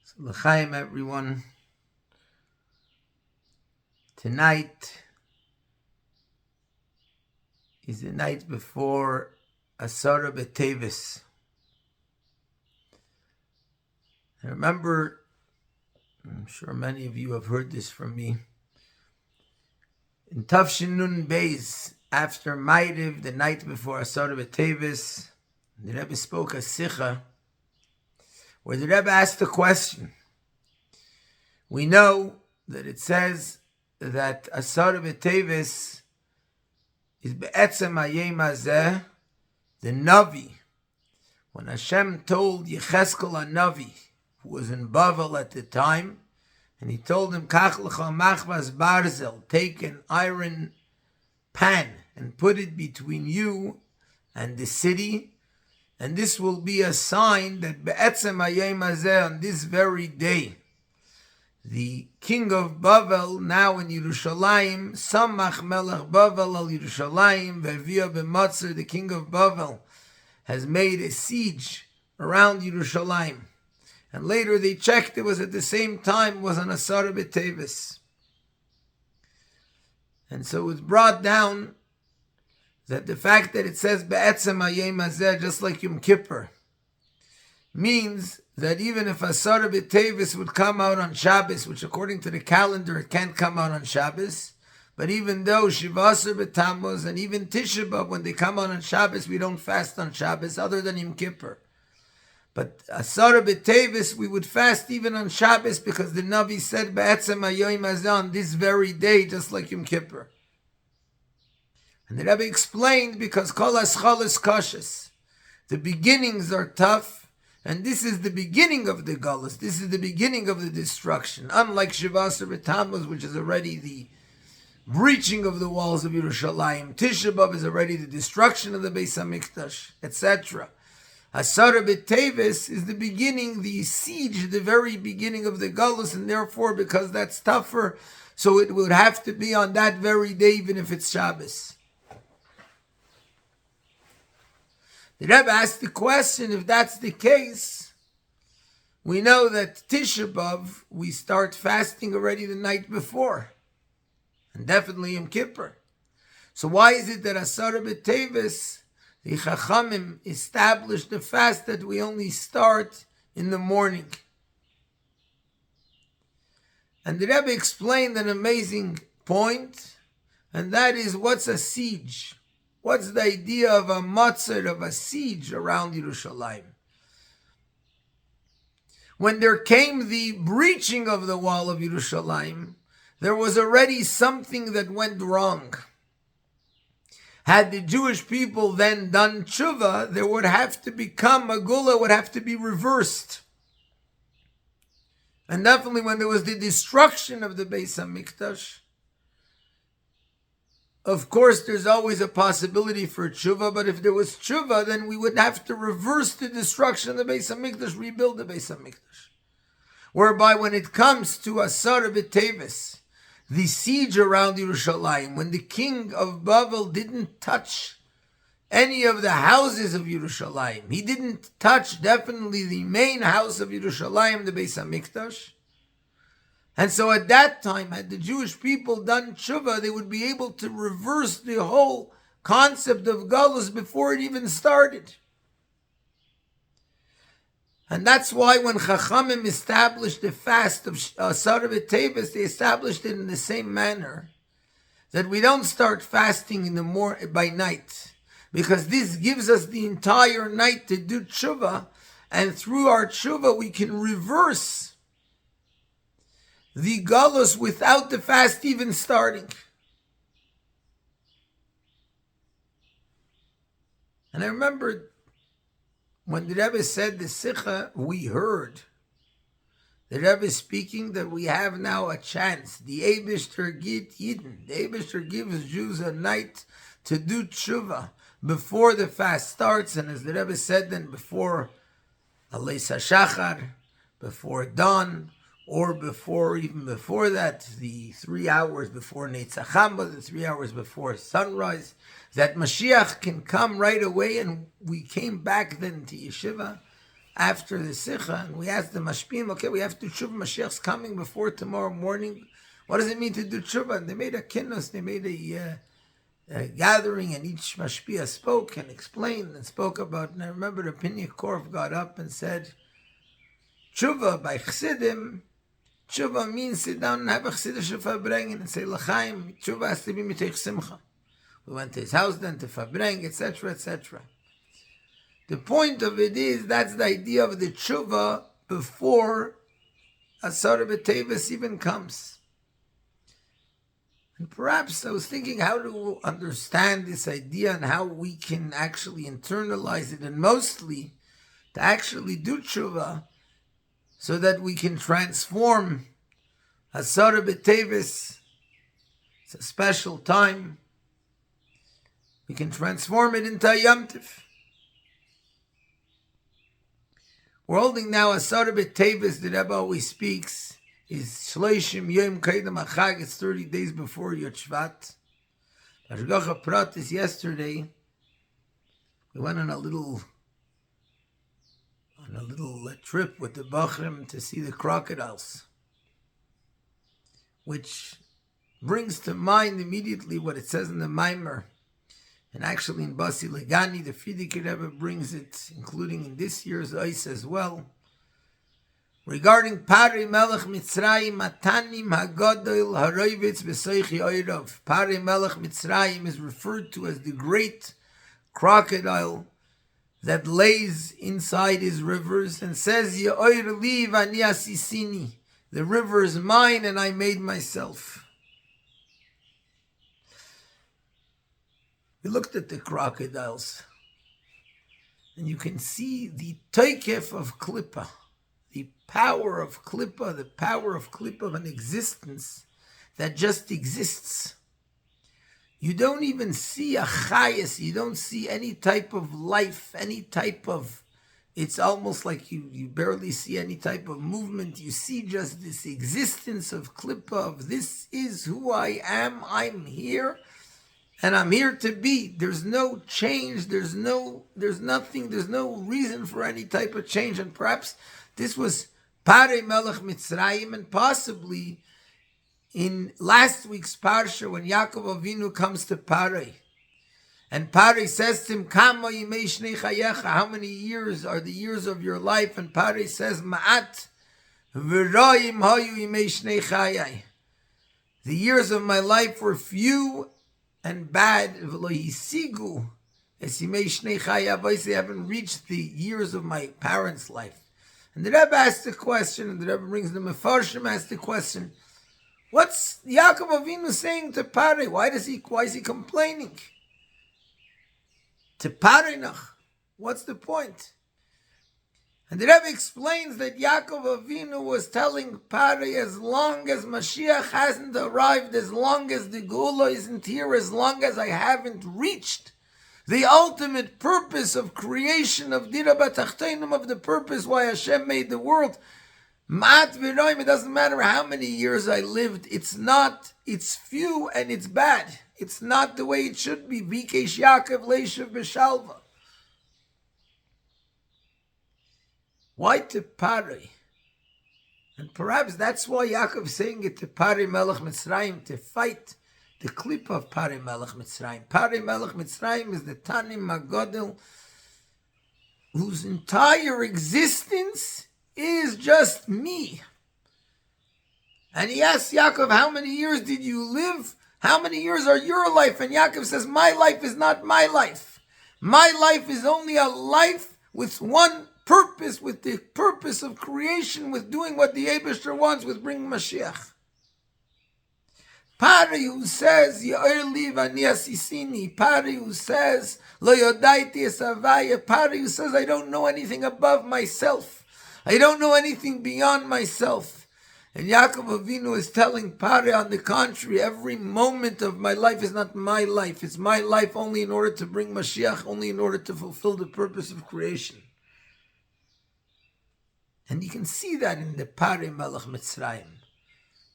So l'chaim, everyone. Tonight is the night before Asara B'Tevis. I remember, I'm sure many of you have heard this from me, in Tafshin Nun Beis, after Ma'ariv, the night before Asara B'Tevis, the Rebbe spoke a Sicha, where the Rebbe asked a question. We know that it says that Asara B'Tevis is Be'etzem Hayom Hazeh, the Navi. When Hashem told Yecheskel HaNavi, who was in Bavel at the time, and he told him, Kach lecha machmas barzel, take an iron pan and put it between you and the city, and this will be a sign that Be'etzem Hayom Hazeh, on this very day, the king of Bavel, now in Yerushalayim, Samach Melech Bavel al Yerushalayim, Ve'via b'Matzir, the king of Bavel, has made a siege around Yerushalayim. And later they checked, it was at the same time, it was on Asara B'Tevis. And so it was brought down that the fact that it says Be'etzem Hayom Hazeh, just like Yom Kippur, means that even if Asara B'Tevis would come out on Shabbos, which according to the calendar it can't come out on Shabbos, but even though Shiva Asar B'Tammuz and even Tisha B'Av, when they come out on Shabbos, we don't fast on Shabbos other than Yom Kippur. But Asara B'Tevis, we would fast even on Shabbos because the Navi said Be'etzem Hayom Hazeh, on this very day, just like Yom Kippur. And the Rebbe explained, because Kol Haschal is cautious. The beginnings are tough, and this is the beginning of the Galus. This is the beginning of the destruction. Unlike Shiva Asar B'Tammuz, which is already the breaching of the walls of Yerushalayim. Tisha B'Av is already the destruction of the Beis HaMikdash, etc. Asara B'Tevis is the beginning, the siege, the very beginning of the Galus, and therefore, because that's tougher, so it would have to be on that very day, even if it's Shabbos. The Rebbe asked the question, if that's the case, we know that Tisha B'Av, we start fasting already the night before, and definitely Yom Kippur. So why is it that Asara B'Tevis, the Chachamim established the fast that we only start in the morning? And the Rebbe explained an amazing point, and that is, what's a siege? What's the idea of a matzah, of a siege around Yerushalayim? When there came the breaching of the wall of Yerushalayim, there was already something that went wrong. Had the Jewish people then done tshuva, there would have to become, a gula would have to be reversed. And definitely when there was the destruction of the Beis HaMikdash, of course, there's always a possibility for tshuva, but if there was tshuva, then we would have to reverse the destruction of the Beis HaMikdash, rebuild the Beis HaMikdash. Whereby when it comes to Asara B'Tevis, the siege around Yerushalayim, when the king of Bavel didn't touch any of the houses of Yerushalayim, he didn't touch definitely the main house of Yerushalayim, the Beis HaMikdash. And so at that time, had the Jewish people done tshuva, they would be able to reverse the whole concept of Galus before it even started. And that's why when Chachamim established the fast of Asara B'Tevis, they established it in the same manner, that we don't start fasting in the by night, because this gives us the entire night to do tshuva, and through our tshuva we can reverse the galus without the fast even starting. And I remember when the Rebbe said the Sicha, we heard the Rebbe speaking that we have now a chance. The Eibishter git Yidden. The Eibishter gives Jews a night to do tshuva before the fast starts. And as the Rebbe said then, before Aleis HaShachar, before dawn, or even before that, the 3 hours before Netzachamba, the 3 hours before sunrise, that Mashiach can come right away. And we came back then to Yeshiva after the Sikha, and we asked the Mashpim, okay, we have to Tshuva, Mashiach's coming before tomorrow morning. What does it mean to do Tshuva? And they made a kinnos, they made a gathering, and each Mashpia spoke and explained and spoke about, and I remember the Pinya Korf got up and said, Tshuva by Chsidim, Tshuva means sit down and have a Chsidische Verbringen and say L'chaim. Tshuva has to be Miteich Simcha. We went to his house then to Verbring, etc., etc. The point of it is, that's the idea of the Tshuva before Asar B'Tevis even comes. And perhaps I was thinking how to understand this idea and how we can actually internalize it, and mostly to actually do Tshuva so that we can transform Asar B'Tevis. It's a special time. We can transform it into a Yom Tiv. We're holding now Asar B'Tevis. The Rebbe always speaks is Shloshim Yom Kaidam Achag. It's 30 days before Yot Shvat. Hashgacha Prat is yesterday. We went on a little trip with the Bachrim to see the crocodiles, which brings to mind immediately what it says in the Maimer, and actually in Basi Legani, the Frierdiker Rebbe brings it, including in this year's Ois as well, regarding Pari Melech Mitzrayim Matanim Hagodol Haroivitz B'Soichi Oirav. Pari Melech Mitzrayim is referred to as the great crocodile that lays inside his rivers and says, Ye'oir li v'ani asisini. The river is mine and I made myself. We looked at the crocodiles and you can see the toikef of Klippa, the power of Klippa, the power of Klippa of an existence that just exists. You don't even see a chayas, you don't see any type of life, any type of, it's almost like you barely see any type of movement. You see just this existence of Klippa, of this is who I am, I'm here, and I'm here to be. There's no change, there's nothing, there's no reason for any type of change. And perhaps this was Parei Melech Mitzrayim, and possibly in last week's Parsha, when Yaakov Avinu comes to Parei, and Parei says to him, Kama yimei shnei chayecha, how many years are the years of your life? And Parei says, Ma'at v'roim hayu yimei shnei chayai. The years of my life were few and bad. V'lo yisigu es yimei shnei chayai. They haven't reached the years of my parents' life. And the Rebbe asked the question, and the Rebbe brings the Mefarshim, asked the question, what's Yaakov Avinu saying to Parei? Why is he complaining? To Parei noch, what's the point? And the Rebbe explains that Yaakov Avinu was telling Parei, as long as Mashiach hasn't arrived, as long as the Geula isn't here, as long as I haven't reached the ultimate purpose of creation, of Dira B'Tachtonim, of the purpose why Hashem made the world, Ma'at v'roim, it doesn't matter how many years I lived, it's few and it's bad. It's not the way it should be. Vikesh Yaakov leishav b'shalva. Why to Parei? And perhaps that's why Yaakov is saying it to Parei Melech Mitzrayim, to fight the clip of Parei Melech Mitzrayim. Parei Melech Mitzrayim is the Tanim Magodel, whose entire existence is just me. And he asks Yaakov, how many years did you live? How many years are your life? And Yaakov says, my life is not my life. My life is only a life with one purpose, with the purpose of creation, with doing what the Eibishter wants, with bringing Mashiach. Parei who says, Ye'or li v'ani asisini. Parei who says, Lo yodaiti es havaya. Parei who says, I don't know anything above myself. I don't know anything beyond myself. And Yaakov Avinu is telling Parei, on the contrary, every moment of my life is not my life. It's my life only in order to bring Mashiach, only in order to fulfill the purpose of creation. And you can see that in the Parei Melech Mitzrayim.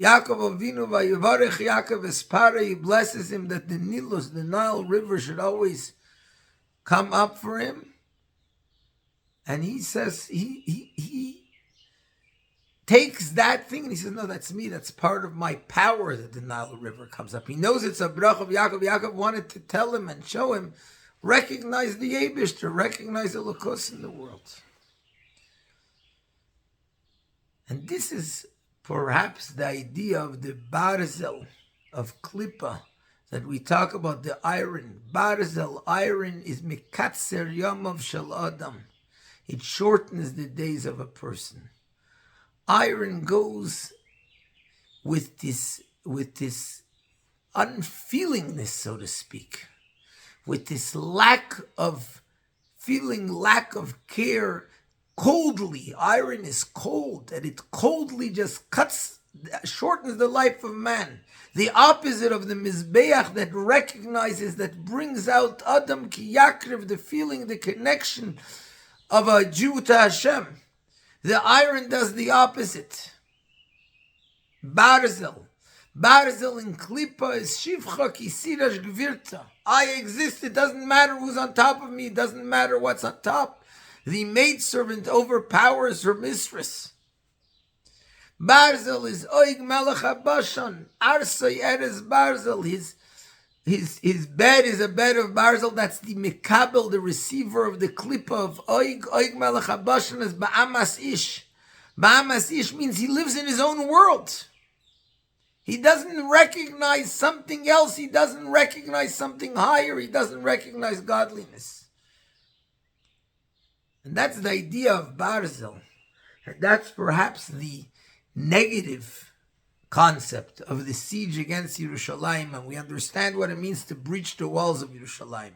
Yaakov Avinu, vayivarech Yaakov es Parei, he blesses him that the Nilus, the Nile River, should always come up for him. And he says, he takes that thing and he says, no, that's me. That's part of my power that the Nile River comes up. He knows it's a brach of Yaakov. Yaakov wanted to tell him and show him, recognize the Eibishter, recognize the Lakos in the world. And this is perhaps the idea of the Barzel, of Klippa, that we talk about, the iron. Barzel, iron, is Mikatzer Yamav Shel Adam. It shortens the days of a person. Iron goes with this unfeelingness, so to speak, with this lack of feeling, lack of care, coldly. Iron is cold, and it coldly just shortens the life of man. The opposite of the Mizbeach that recognizes, that brings out Adam ki Yakriv, the feeling, the connection of a Jew to Hashem. The iron does the opposite. Barzel. Barzel in Klippa is Shivcha ki Sirash Gvirta. I exist. It doesn't matter who's on top of me. It doesn't matter what's on top. The maidservant overpowers her mistress. Barzel is Oig Melech HaBashan. Arsay Eres Barzel. His bed is a bed of Barzel. That's the Mikabel, the receiver of the Klippa of Oig. Oig Melech HaBashan is Ba'amas Ish. Ba'amas Ish means he lives in his own world. He doesn't recognize something else. He doesn't recognize something higher. He doesn't recognize godliness. And that's the idea of Barzel. And that's perhaps the negative concept of the siege against Yerushalayim, and we understand what it means to breach the walls of Yerushalayim.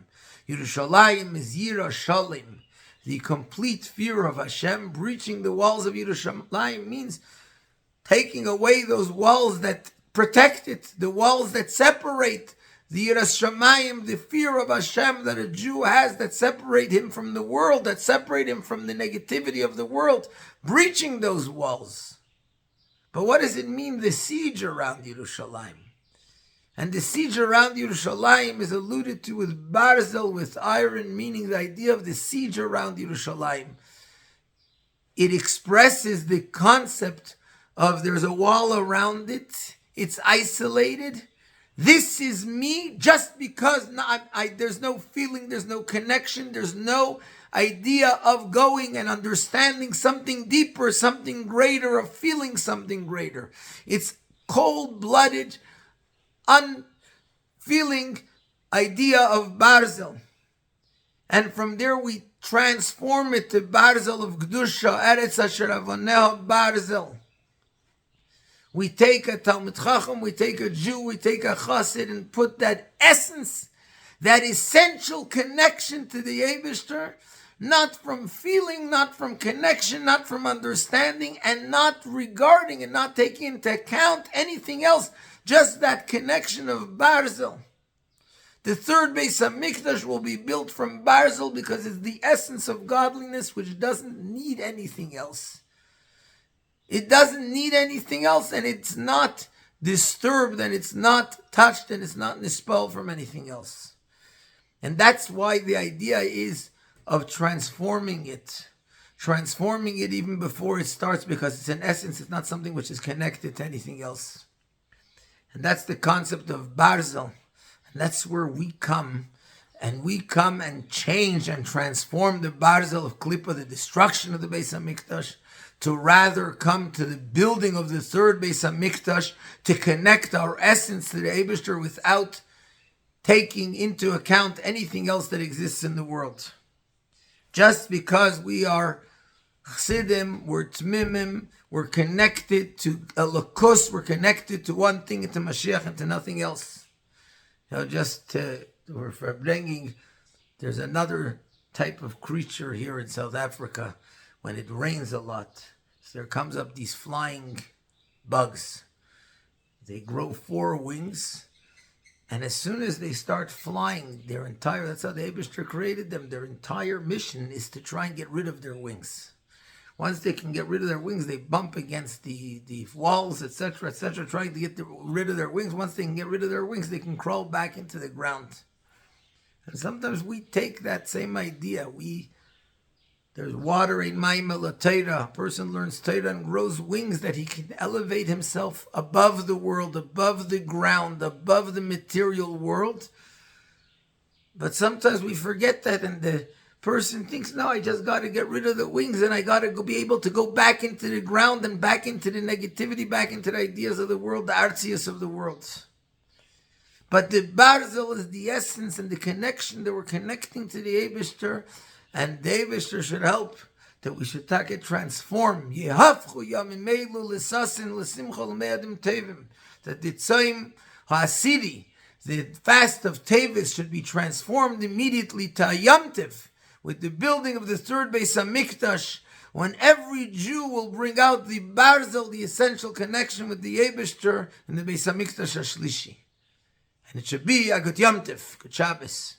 Yerushalayim is Yira Shalim, the complete fear of Hashem. Breaching the walls of Yerushalayim means taking away those walls that protect it, the walls that separate the Yiras Shamayim, the fear of Hashem that a Jew has, that separate him from the world, that separate him from the negativity of the world, breaching those walls. But what does it mean, the siege around Yerushalayim? And the siege around Yerushalayim is alluded to with Barzel, with iron, meaning the idea of the siege around Yerushalayim. It expresses the concept of there's a wall around it, it's isolated. This is me, just because there's no feeling, there's no connection, there's no idea of going and understanding something deeper, something greater, of feeling something greater. It's cold-blooded, unfeeling idea of Barzel. And from there we transform it to Barzel of Gdusha, Eretz Asher Avoneha Barzel. We take a Talmid Chacham, we take a Jew, we take a Chassid, and put that essence, that essential connection to the Eibishter, not from feeling, not from connection, not from understanding, and not regarding and not taking into account anything else, just that connection of Barzel. The third Beis HaMikdash will be built from Barzel because it's the essence of godliness, which doesn't need anything else. It doesn't need anything else, and it's not disturbed, and it's not touched, and it's not nispelled from anything else. And that's why the idea is of transforming it even before it starts, because it's in essence, it's not something which is connected to anything else. And that's the concept of Barzel. And that's where we come and change and transform the Barzel of Klippa, the destruction of the Beis HaMikdash, to rather come to the building of the third Beis HaMikdash, to connect our essence to the Eibishter without taking into account anything else that exists in the world. Just because we are Chassidim, we're Tmimim, we're connected to a Lakus, we're connected to one thing, to Mashiach, and to nothing else. For bringing, there's another type of creature here in South Africa. When it rains a lot, so there comes up these flying bugs. They grow 4 wings, and as soon as they start flying, that's how the Eibishter created them, their entire mission is to try and get rid of their wings. Once they can get rid of their wings, they bump against the walls, etc., trying to get rid of their wings. Once they can get rid of their wings, they can crawl back into the ground. And sometimes we take that same idea, we There's water in Maimel Torah. A person learns Torah and grows wings that he can elevate himself above the world, above the ground, above the material world. But sometimes we forget that, and the person thinks, no, I just got to get rid of the wings and I got to be able to go back into the ground and back into the negativity, back into the ideas of the world, the artsius of the world. But the Barzel is the essence and the connection that we're connecting to the Eibishter, and the Eibishter should help that we should take it transform. That the Tzayim HaAsiri, the fast of Tevis, should be transformed immediately to a Yom Tov, with the building of the third Beis HaMikdash, when every Jew will bring out the Barzel, the essential connection with the Eibishter, in the Beis HaMikdash HaShlishi. And it should be a good Yom Tov, good Shabbos.